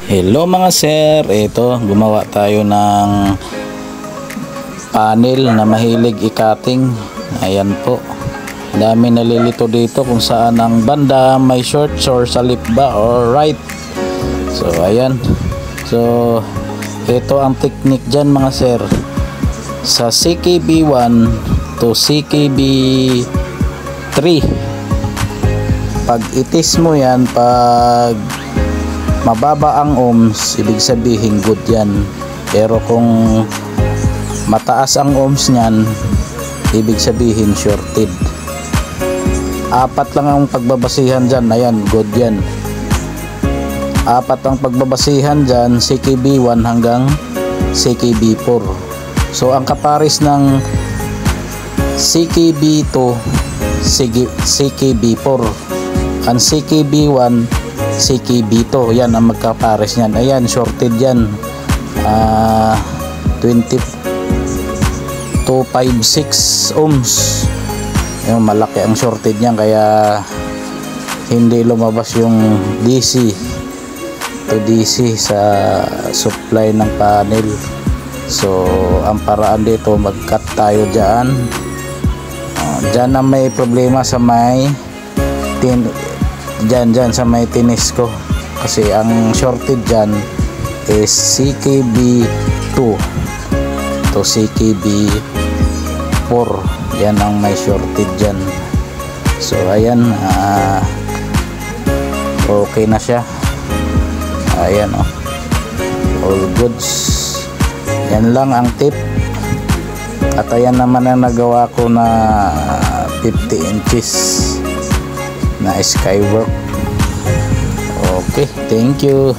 Hello mga sir, ito gumawa tayo ng panel na mahilig ikating. Ayan po, dami nalilito dito kung saan ang banda may short or sa left ba or right. So ayan, so ito ang technique dyan mga sir. Sa CKB1 to CKB3, pag itis mo yan, pag mababa ang ohms, ibig sabihin good yan. Pero kung mataas ang ohms nyan, ibig sabihin shorted. 4 lang ang pagbabasihan dyan. Ayan, good yan. 4 ang pagbabasihan dyan, CKB1 hanggang CKB4. So ang kaparis ng CKB2, CKB4, ang CKB1, CKB2, yan ang magkapares niyan. Ayan, shorted yan. 256 ohms. Yung malaki ang shorted niyan, kaya hindi lumabas yung DC to DC sa supply ng panel. So ang paraan dito, mag-cut tayo dyan. Dyan na may problema sa may dyan sa may tinis ko, kasi ang shorted dyan is CKB2 to CKB4. Yan ang may shorted dyan. So ayan, okay na siya. Ayan, all goods. Yan lang ang tip. At ayan naman ang nagawa ko na 50 inches na skywork. Okay, thank you.